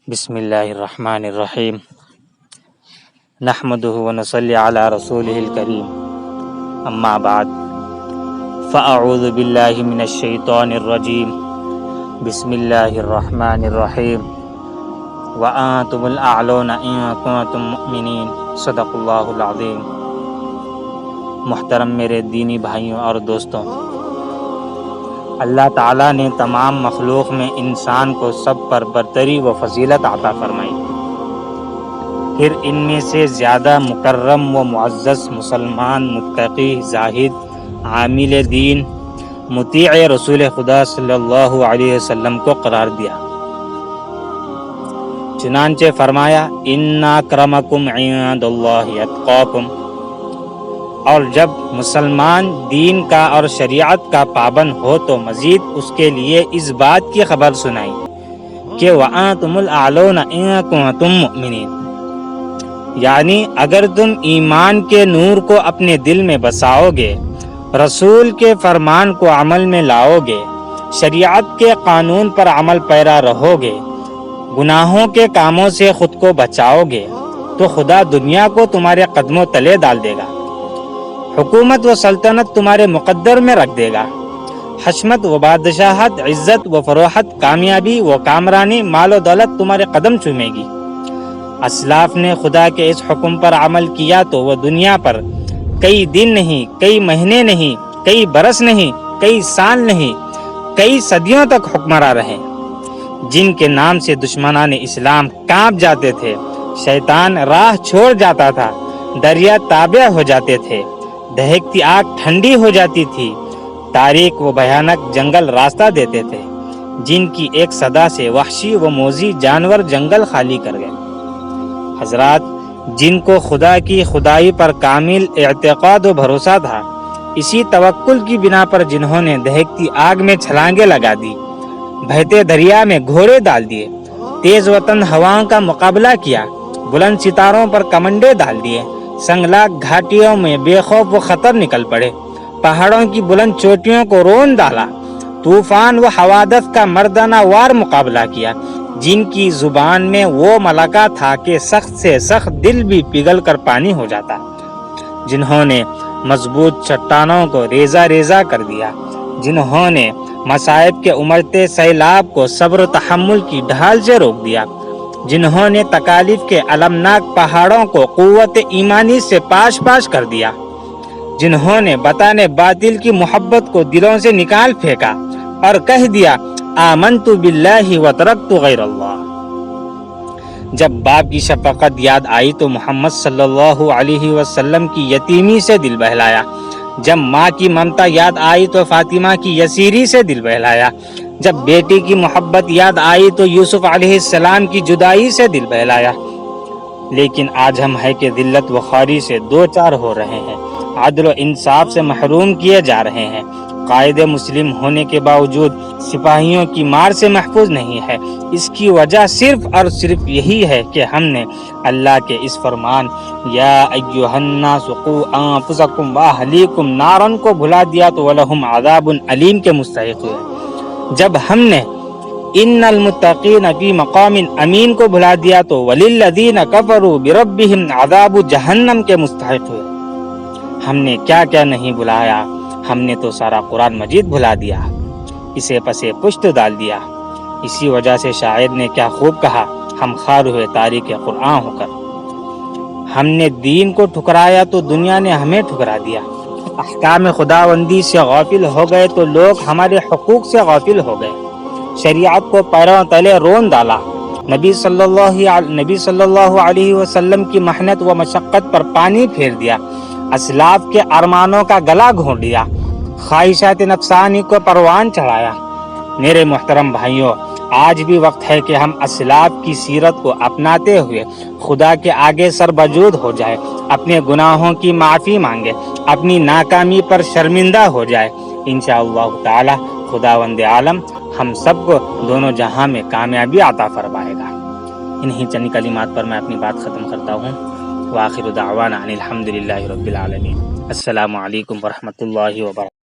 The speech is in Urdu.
بسم اللہ الرحمن الرحیم نحمدہ ونصلی علی رسولہ الکریم اما بعد فاعوذ باللہ من الشیطان الرجیم بسم اللہ الرحمن الرحیم وانتم الاعلون ان کنتم مؤمنین صدق اللہ العظیم۔ محترم میرے دینی بھائیوں اور دوستوں، اللہ تعالیٰ نے تمام مخلوق میں انسان کو سب پر برتری و فضیلت عطا فرمائی، پھر ان میں سے زیادہ مکرم و معزز مسلمان، متقی، زاہد، عامل دین، مطیع رسول خدا صلی اللہ علیہ وسلم کو قرار دیا۔ چنانچہ فرمایا ان اکرمکم عند اللہ اتقاکم، اور جب مسلمان دین کا اور شریعت کا پابند ہو تو مزید اس کے لیے اس بات کی خبر سنائی کہ وَأَنْتُمُ الْأَعْلَوْنَ إِن كُنتُم مُؤْمِنِينَ، یعنی اگر تم ایمان کے نور کو اپنے دل میں بساؤ گے، رسول کے فرمان کو عمل میں لاؤ گے، شریعت کے قانون پر عمل پیرا رہو گے، گناہوں کے کاموں سے خود کو بچاؤ گے، تو خدا دنیا کو تمہارے قدموں تلے ڈال دے گا، حکومت و سلطنت تمہارے مقدر میں رکھ دے گا، حشمت و بادشاہت، عزت و فروحت، کامیابی و کامرانی، مال و دولت تمہارے قدم چومے گی۔ اسلاف نے خدا کے اس حکم پر عمل کیا تو وہ دنیا پر کئی دن نہیں، کئی مہینے نہیں، کئی برس نہیں، کئی سال نہیں، کئی صدیوں تک حکمراں رہے، جن کے نام سے دشمنان اسلام کانپ جاتے تھے، شیطان راہ چھوڑ جاتا تھا، دریا تابع ہو جاتے تھے، دہکتی آگ ٹھنڈی ہو جاتی تھی، تاریک و بھیانک جنگل راستہ دیتے تھے، جن کی ایک صدا سے وحشی و موذی جانور جنگل خالی کر گئے۔ حضرات، جن کو خدا کی خدائی پر کامل اعتقاد و بھروسہ تھا، اسی توکل کی بنا پر جنہوں نے دہکتی آگ میں چھلانگیں لگا دی، بہتے دریا میں گھوڑے ڈال دیے، تیز وطن ہواؤں کا مقابلہ کیا، بلند ستاروں پر کمنڈے ڈال دیے، سنگلاگ گھاٹیوں میں بے خوف و خطر نکل پڑے، پہاڑوں کی بلند چوٹیوں کو رون ڈالا، طوفان و حوادث کا مردانہ وار مقابلہ کیا، جن کی زبان میں وہ ملکہ تھا کہ سخت سے سخت دل بھی پگھل کر پانی ہو جاتا، جنہوں نے مضبوط چٹانوں کو ریزہ ریزہ کر دیا، جنہوں نے مصائب کے امڑتے سیلاب کو صبر و تحمل کی ڈھال سے روک دیا، جنہوں نے تکالیف کے المناک پہاڑوں کو قوت ایمانی سے پاش پاش کر دیا، جنہوں نے بطانے باطل کی محبت کو دلوں سے نکال پھینکا اور کہہ دیا آمنت باللہ وترکت غیر اللہ۔ جب باپ کی شفقت یاد آئی تو محمد صلی اللہ علیہ وسلم کی یتیمی سے دل بہلایا، جب ماں کی ممتا یاد آئی تو فاطمہ کی یسیری سے دل بہلایا، جب بیٹی کی محبت یاد آئی تو یوسف علیہ السلام کی جدائی سے دل بہلایا۔ لیکن آج ہم ہے کہ ذلت و خواری سے دو چار ہو رہے ہیں، عدل و انصاف سے محروم کیے جا رہے ہیں، قائد مسلم ہونے کے باوجود سپاہیوں کی مار سے محفوظ نہیں ہے۔ اس کی وجہ صرف اور صرف یہی ہے کہ ہم نے اللہ کے اس فرمان یا ایھا الناس قوا انفسکم واہلیکم نارا کو بھلا دیا تو ولہم عذاب علیم کے مستحق ہوئے۔ جب ہم نے ان المتقین فی مقام امین کو بھلا دیا تو وللذین کفروا بربہم عذاب جہنم کے مستحق ہوئے۔ ہم نے کیا کیا نہیں بھلایا، ہم نے تو سارا قرآن مجید بھلا دیا، اسے پسے پشت ڈال دیا۔ اسی وجہ سے شاعر نے کیا خوب کہا، ہم خوار ہوئے تاریخ قرآن ہو کر۔ ہم نے دین کو ٹھکرایا تو دنیا نے ہمیں ٹھکرا دیا، احکام خداوندی سے غافل ہو گئے تو لوگ ہمارے حقوق سے غافل ہو گئے، شریعت کو پیروں تلے رون ڈالا، نبی صلی اللہ علیہ وسلم کی محنت و مشقت پر پانی پھیر دیا، اسلاف کے ارمانوں کا گلا گھونٹ لیا، خواہشات نفسانی کو پروان چڑھایا۔ میرے محترم بھائیوں، آج بھی وقت ہے کہ ہم اسلاف کی سیرت کو اپناتے ہوئے خدا کے آگے سر بجود ہو جائے، اپنے گناہوں کی معافی مانگے، اپنی ناکامی پر شرمندہ ہو جائے۔ انشاءاللہ تعالی خداوند عالم ہم سب کو دونوں جہاں میں کامیابی عطا فرمائے گا۔ انہی چند کلمات پر میں اپنی بات ختم کرتا ہوں۔ وآخر دعوانا ان الحمد للہ رب العالمین۔ السلام علیکم ورحمۃ اللہ وبرکاتہ۔